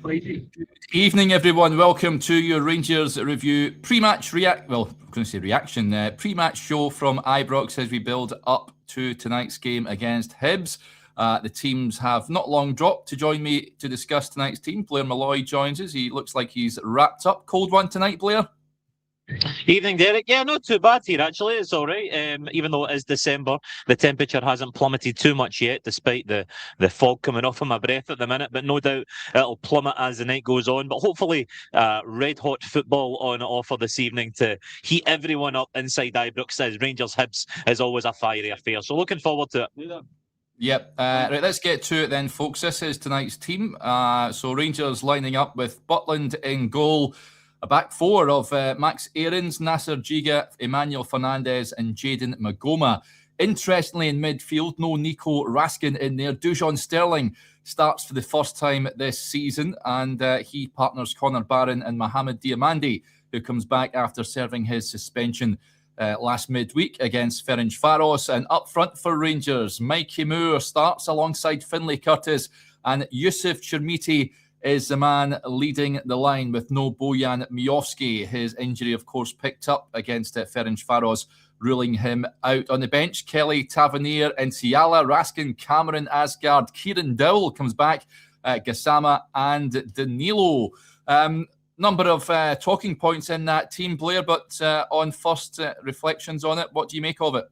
Good evening, everyone. Welcome to your Rangers review pre-match reaction pre-match show from Ibrox as we build up to tonight's game against Hibs. The teams have not long dropped to join me to discuss tonight's team. Blair Malloy joins us. He looks like he's wrapped up. Cold one tonight, Blair? Evening, Derek. Yeah, not too bad here, actually. It's all right. Even though it is December, the temperature hasn't plummeted too much yet, despite the fog coming off of my breath at the minute. But no doubt it'll plummet as the night goes on. But hopefully, red-hot football on offer this evening to heat everyone up inside Ibrox, as Rangers Hibs is always a fiery affair. So looking forward to it. Yep. Right, let's get to it then, folks. This is tonight's team. So Rangers lining up with Butland in goal. A back four of Max Aarons, Nasser Giga, Emmanuel Fernandez and Jayden Magoma. Interestingly, in midfield, no Nico Raskin in there. Dujon Sterling starts for the first time this season, and he partners Connor Barron and Mohamed Diamandi, who comes back after serving his suspension last midweek against Ferencvaros. And up front for Rangers, Mikey Moore starts alongside Finlay Curtis, and Yusuf Chermiti is the man leading the line with no Bojan Miovski. His injury, of course, picked up against Ferencvaros, ruling him out. On the bench, Kelly, Tavernier, Nsiala, Raskin, Cameron, Asgard, Kieran Dowell comes back, Gassama and Danilo. Number of talking points in that team, Blair, but on first reflections on it, what do you make of it?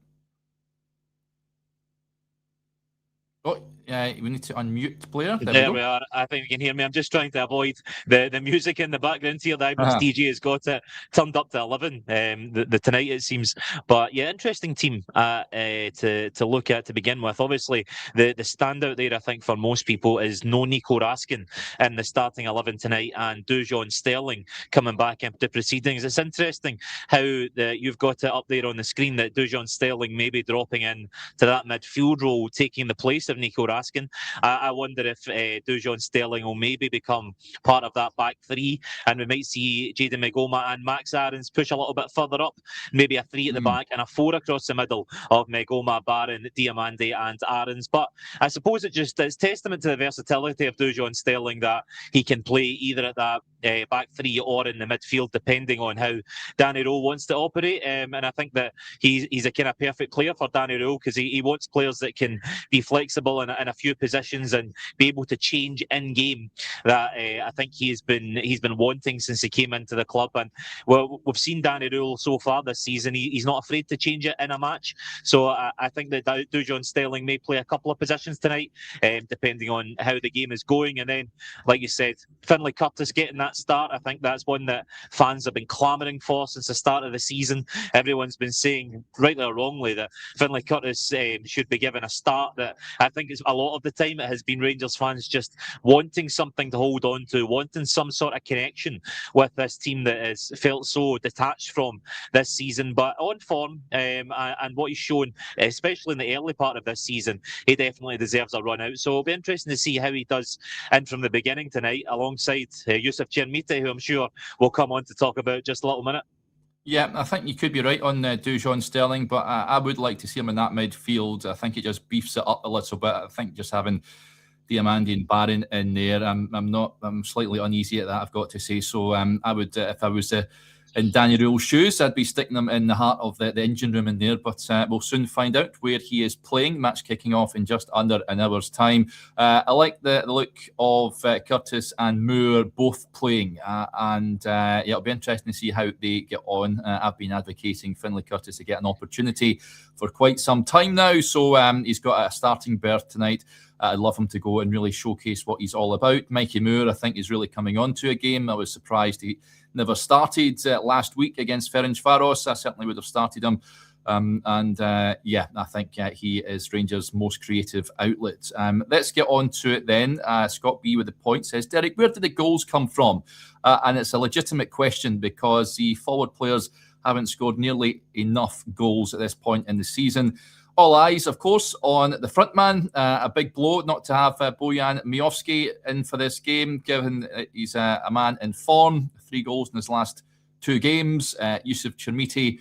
Oh, we need to unmute Blair. There we are. I think you can hear me. I'm just trying to avoid the music in the background here. The Ibrox DJ has got it turned up to 11 the tonight, it seems. But yeah, interesting team to look at to begin with. Obviously, the standout there, I think, for most people is no Nico Raskin in the starting 11 tonight and Dujon Sterling coming back into proceedings. It's interesting how you've got it up there on the screen that Dujon Sterling may be dropping in to that midfield role, taking the place of Nico Raskin. I wonder if Dujon Sterling will maybe become part of that back three, and we might see Jayden Magoma and Max Aarons push a little bit further up, maybe a three at the back and a four across the middle of Magoma, Barron, Diamandi and Aarons. But I suppose it's testament to the versatility of Dujon Sterling that he can play either at that back three or in the midfield, depending on how Danny Rowe wants to operate. And I think that he's a kind of perfect player for Danny Rowe, because he wants players that can be flexible in a few positions and be able to change in game. That I think he's been wanting since he came into the club. And well, we've seen Danny Rowe so far this season. He's not afraid to change it in a match. So I think that Dujon Sterling may play a couple of positions tonight, depending on how the game is going. And then, like you said, Finlay Curtis getting that start. I think that's one that fans have been clamouring for since the start of the season. Everyone's been saying, rightly or wrongly, that Finlay Curtis should be given a start. That I think it's a lot of the time it has been Rangers fans just wanting something to hold on to, wanting some sort of connection with this team that has felt so detached from this season. But on form and what he's shown, especially in the early part of this season, he definitely deserves a run out. So it'll be interesting to see how he does in from the beginning tonight, alongside Yusuf Chermiti, who I'm sure we'll come on to talk about just a little minute. Yeah, I think you could be right on Dujon Sterling, but I would like to see him in that midfield. I think it just beefs it up a little bit. I think just having Diamandi and Barron in there, I'm slightly uneasy at that, I've got to say. So I would, if I was in Danny Rowe's shoes, I'd be sticking him in the heart of the engine room in there. But we'll soon find out where he is playing. Match kicking off in just under an hour's time. I like the look of Curtis and Moore both playing. Yeah, it'll be interesting to see how they get on. I've been advocating Finlay Curtis to get an opportunity for quite some time now. So he's got a starting berth tonight. I'd love him to go and really showcase what he's all about. Mikey Moore, I think, is really coming on to a game. I was surprised he never started last week against Ferencvaros. I certainly would have started him. Yeah, I think he is Rangers' most creative outlet. Let's get on to it then. Scott B with the point says, Derek, where did the goals come from? And it's a legitimate question because the forward players haven't scored nearly enough goals at this point in the season. All eyes, of course, on the front man. A big blow not to have Bojan Miovski in for this game, given he's a man in form. 3 goals in his last 2 games. Yusuf Chermiti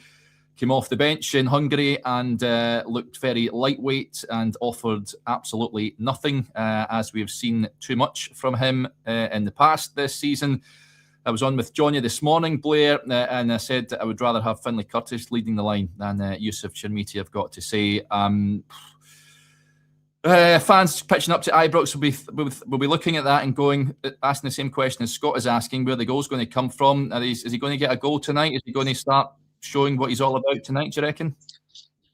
came off the bench in Hungary and looked very lightweight and offered absolutely nothing, as we've seen too much from him in the past this season. I was on with Johnny this morning, Blair, and I said that I would rather have Finlay Curtis leading the line than Yusuf Chermiti, I've got to say. Fans pitching up to Ibrox will be looking at that and asking the same question as Scott is asking, where the goal's going to come from. Is he going to get a goal tonight? Is he going to start showing what he's all about tonight, do you reckon?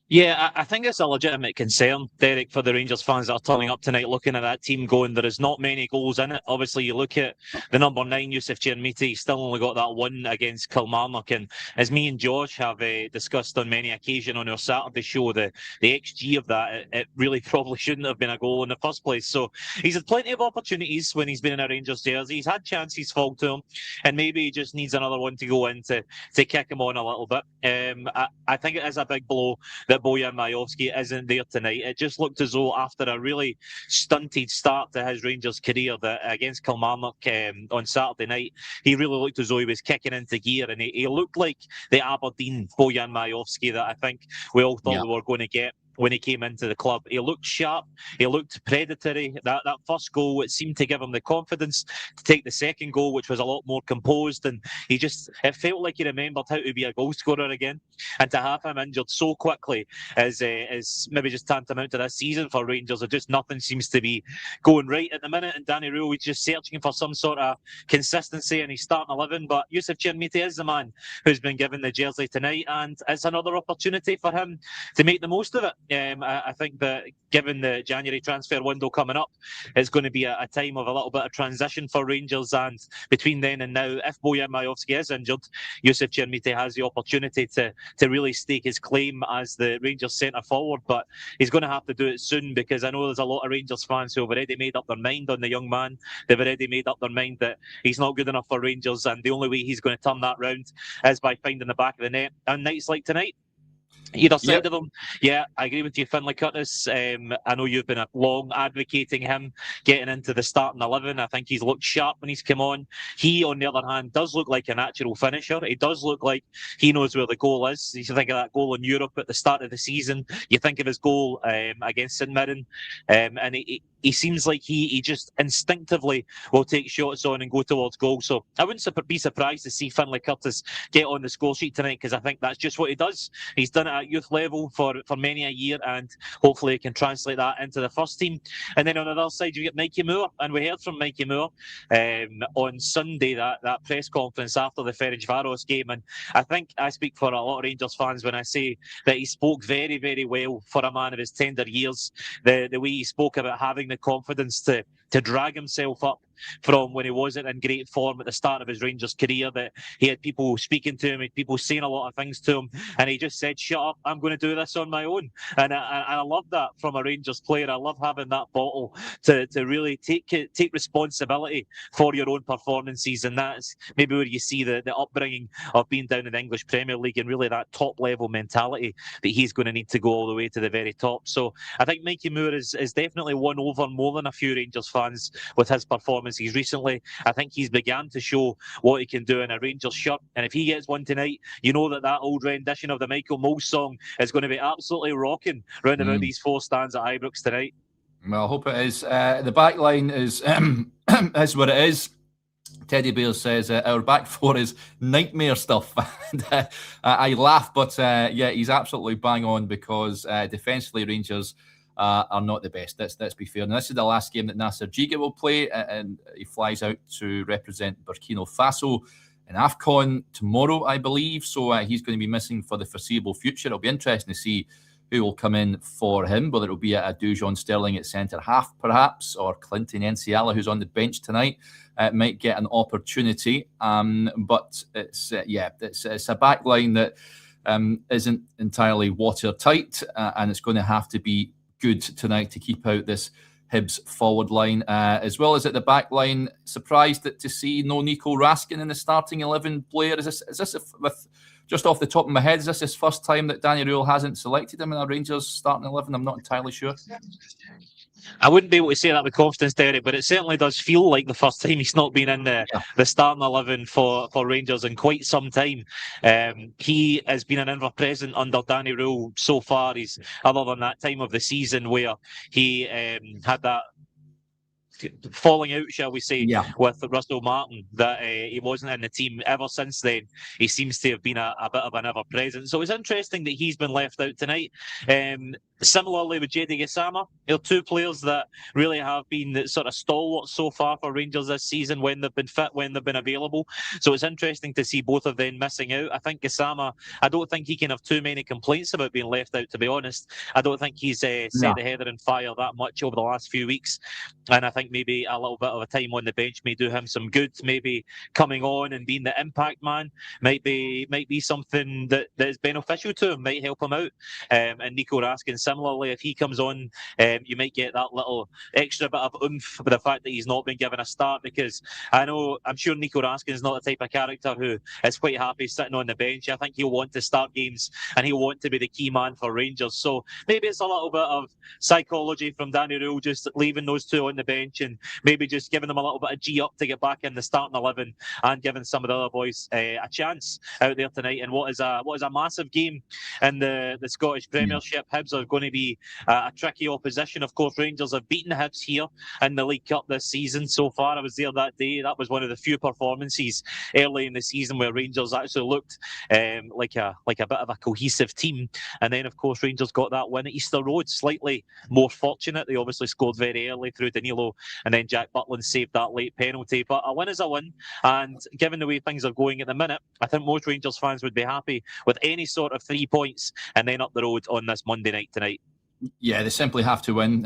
Yeah, I think it's a legitimate concern, Derek, for the Rangers fans that are turning up tonight looking at that team going, there is not many goals in it. Obviously, you look at the number 9, Yusuf Chermiti, still only got that one against Kilmarnock. And as me and Josh have discussed on many occasions on our Saturday show, the XG of that, it really probably shouldn't have been a goal in the first place. So he's had plenty of opportunities when he's been in a Rangers jersey. He's had chances fall to him, and maybe he just needs another one to go in to kick him on a little bit. I think it is a big blow that Bojan Majowski isn't there tonight. It just looked as though after a really stunted start to his Rangers career against Kilmarnock on Saturday night, he really looked as though he was kicking into gear, and he looked like the Aberdeen Bojan Majowski that I think we all thought we were going to get when he came into the club. He looked sharp, he looked predatory. That first goal, it seemed to give him the confidence to take the second goal, which was a lot more composed, and it felt like he remembered how to be a goal scorer again. And to have him injured so quickly is maybe just tantamount to this season for Rangers. Just nothing seems to be going right at the minute, and Danny Rule is just searching for some sort of consistency in his starting 11. But Yusuf Chermiti is the man who's been given the jersey tonight, and it's another opportunity for him to make the most of it. I think that given the January transfer window coming up, it's going to be a time of a little bit of transition for Rangers, and between then and now, if Bojan Majowski is injured, Yusuf Chermiti has the opportunity to really stake his claim as the Rangers centre forward. But he's going to have to do it soon, because I know there's a lot of Rangers fans who have already made up their mind on the young man. They've already made up their mind that he's not good enough for Rangers, and the only way he's going to turn that round is by finding the back of the net on nights like tonight. Either side of them. Yeah, I agree with you, Finlay Curtis. I know you've been long advocating him getting into the starting 11. I think he's looked sharp when he's come on. He, on the other hand, does look like a natural finisher. He does look like he knows where the goal is. You think of that goal in Europe at the start of the season. You think of his goal against St Mirren, and he seems like he just instinctively will take shots on and go towards goal. So I wouldn't be surprised to see Finlay Curtis get on the score sheet tonight, because I think that's just what he does. He's done it at youth level for many a year, and hopefully he can translate that into the first team. And then on the other side, you get Mikey Moore, and we heard from Mikey Moore on Sunday, that press conference after the Ferencváros game. And I think I speak for a lot of Rangers fans when I say that he spoke very, very well for a man of his tender years. The way he spoke about having the confidence to drag himself up from when he wasn't in great form at the start of his Rangers career, that he had people speaking to him, he had people saying a lot of things to him, and he just said, shut up, I'm going to do this on my own. And I love that from a Rangers player. I love having that bottle to really take responsibility for your own performances, and that's maybe where you see the upbringing of being down in the English Premier League, and really that top level mentality that he's going to need to go all the way to the very top. So I think Mikey Moore is definitely won over more than a few Rangers fans with his performances recently. I think he's began to show what he can do in a Rangers shirt, and if he gets one tonight, you know that old rendition of the Michael Moles song is going to be absolutely rocking round about these four stands at Ibrox tonight. Well, I hope it is. The back line is is what it is. Teddy Bear says our back four is nightmare stuff. I laugh, but yeah, he's absolutely bang on, because defensively Rangers are not the best. Let's be fair. And this is the last game that Nasser Giga will play, and he flies out to represent Burkina Faso in AFCON tomorrow, I believe. So he's going to be missing for the foreseeable future. It'll be interesting to see who will come in for him, whether it'll be a Dujon Sterling at centre half, perhaps, or Clinton Enciala, who's on the bench tonight, might get an opportunity. But it's a back line that isn't entirely watertight, and it's going to have to be good tonight to keep out this Hibs forward line, as well as at the back line. Surprised to see no Nico Raskin in the starting 11. Blair, is this with just off the top of my head, is this his first time that Danny Rule hasn't selected him in a Rangers starting 11? I'm not entirely sure. I wouldn't be able to say that with confidence, Derek, but it certainly does feel like the first time he's not been in the starting 11 for Rangers in quite some time. He has been an ever-present under Danny Rule so far. He's, other than that time of the season where he had that falling out, shall we say, with Russell Martin, that he wasn't in the team. Ever since then, he seems to have been a bit of an ever-present. So it's interesting that he's been left out tonight. Similarly with JD Gassama, they're two players that really have been the sort of stalwarts so far for Rangers this season when they've been fit, when they've been available. So it's interesting to see both of them missing out. I think Gassama, I don't think he can have too many complaints about being left out, to be honest. I don't think he's set the heather on fire that much over the last few weeks. And I think maybe a little bit of a time on the bench may do him some good. Maybe coming on and being the impact man might be something that is beneficial to him, might help him out. And Nico Raskin, similarly, if he comes on, you might get that little extra bit of oomph with the fact that he's not been given a start, because I'm sure Nico Raskin is not the type of character who is quite happy sitting on the bench. I think he'll want to start games and he'll want to be the key man for Rangers. So maybe it's a little bit of psychology from Danny Rule, just leaving those two on the bench and maybe just giving them a little bit of G up to get back in the starting 11 and giving some of the other boys a chance out there tonight. And what is a massive game in the Scottish Premiership. Hibs are going to be a tricky opposition. Of course, Rangers have beaten Hibs here in the League Cup this season so far. I was there that day. That was one of the few performances early in the season where Rangers actually looked like a bit of a cohesive team. And then, of course, Rangers got that win at Easter Road. Slightly more fortunate. They obviously scored very early through Danilo, and then Jack Butland saved that late penalty. But a win is a win. And given the way things are going at the minute, I think most Rangers fans would be happy with any sort of 3 points and then up the road on this Monday night tonight. Yeah, they simply have to win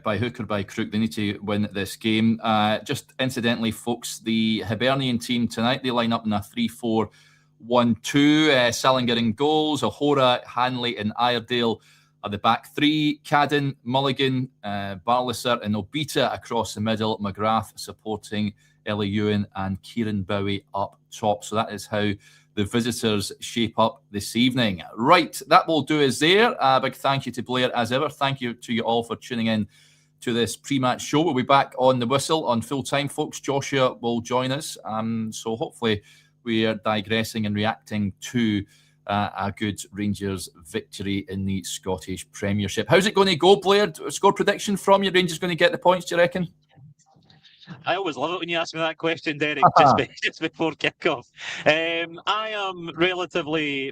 by hook or by crook. They need to win this game. Just incidentally, folks, the Hibernian team tonight, they line up in a 3-4-1-2. Salinger in goals, O'Hora, Hanley and Iredale are the back three. Cadden, Mulligan, Barlaser and Obita across the middle. McGrath supporting Ellie Ewan and Kieran Bowie up top. So that is how the visitors shape up this evening. Right, that will do us there. A big thank you to Blair as ever. Thank you to you all for tuning in to this pre-match show. We'll be back on the whistle on full time, folks. Joshua will join us. So hopefully we are digressing and reacting to a good Rangers victory in the Scottish Premiership. How's it going to go, Blair? Score prediction from you? Rangers going to get the points, do you reckon? I always love it when you ask me that question, Derek, just before kickoff. I am relatively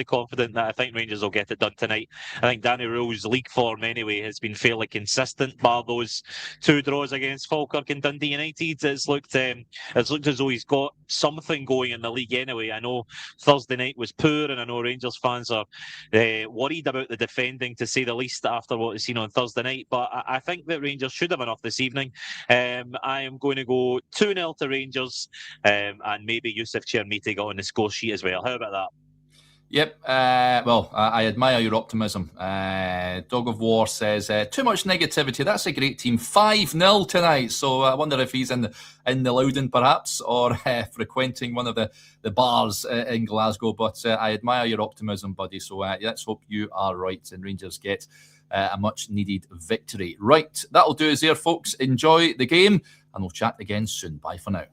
confident that I think Rangers will get it done tonight. I think Danny Rule's league form anyway has been fairly consistent, bar those 2 draws against Falkirk and Dundee United. It's looked as though he's got something going in the league anyway. I know Thursday night was poor, and I know Rangers fans are worried about the defending, to say the least, after what we've seen on Thursday night. But I think that Rangers should have enough this evening. I am going to go 2-0 to Rangers, and maybe Yusuf Chermiti got on the score sheet as well. How about that? Yep. Well, I admire your optimism. Dog of War says, too much negativity. That's a great team. 5-0 tonight. So I wonder if he's in the Loudon perhaps, or frequenting one of the bars in Glasgow. But I admire your optimism, buddy. So let's hope you are right and Rangers get a much needed victory. Right. That'll do us there, folks. Enjoy the game and we'll chat again soon. Bye for now.